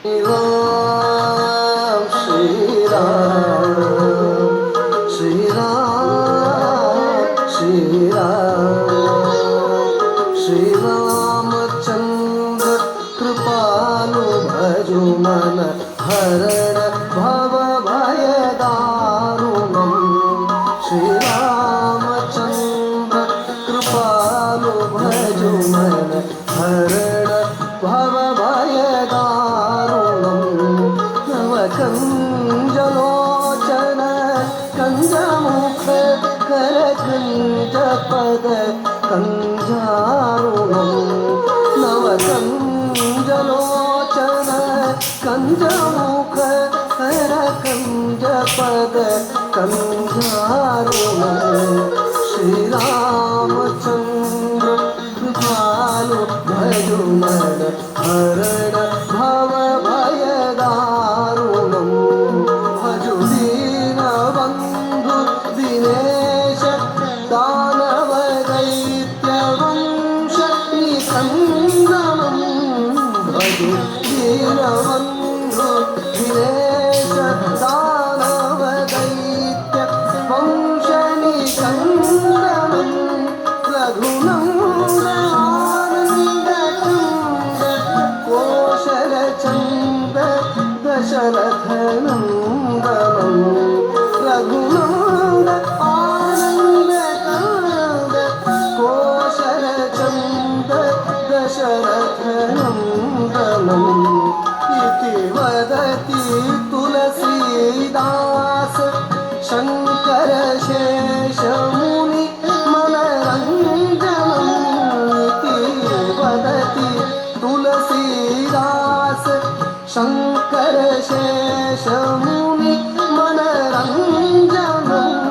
राम श्री राम श्री राम श्री राम श्री रामचंद्र कृपालु भजु मन हरण भव भय दारुणम श्री रामचंद्र कृपालु भजु मन हरण भव भय कंजलोचन कंजमुख कर कंज पद कंजारुणम नव कंजलोचन कंजमुख कर कंज पद कंजारुणम श्री रामचंद्र कृपालु भजु मन हरण भव भय दारुणम भजु दीन बंधु दिनेश दानव दैत्य वंश निकंदनम भजु दीन बंधु दिनेश दानव दैत्य वंश निकंदनम रघुनंदन दशरथनंदनं रघुनंदन आनंदकांद कोशलचंद दशरथनंदनम् इति वदति तुलसीदास शंकर शेषमुनि मनरंजनम् इति वदति तुलसीदास शंकर शेषमुनि मनरंजनम्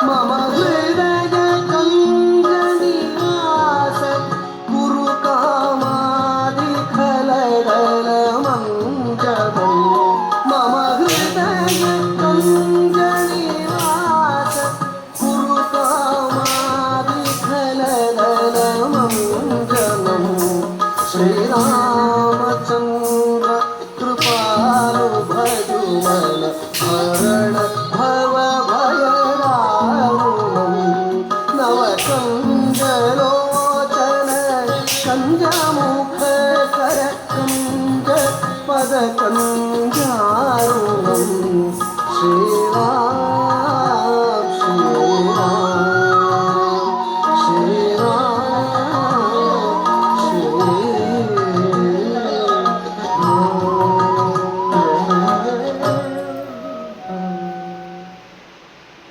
मम हृदय कंजनिवास कुरु कामादिखलदलमञ्जनम् मम हृदय कंजनिवास कुरु कामादिखलदलमञ्जनम् श्री रामचंद्र कृपालु भजु मन हरण भव भय दारुणम नव कंजलोचन कंजमुख कर कंज पद कंज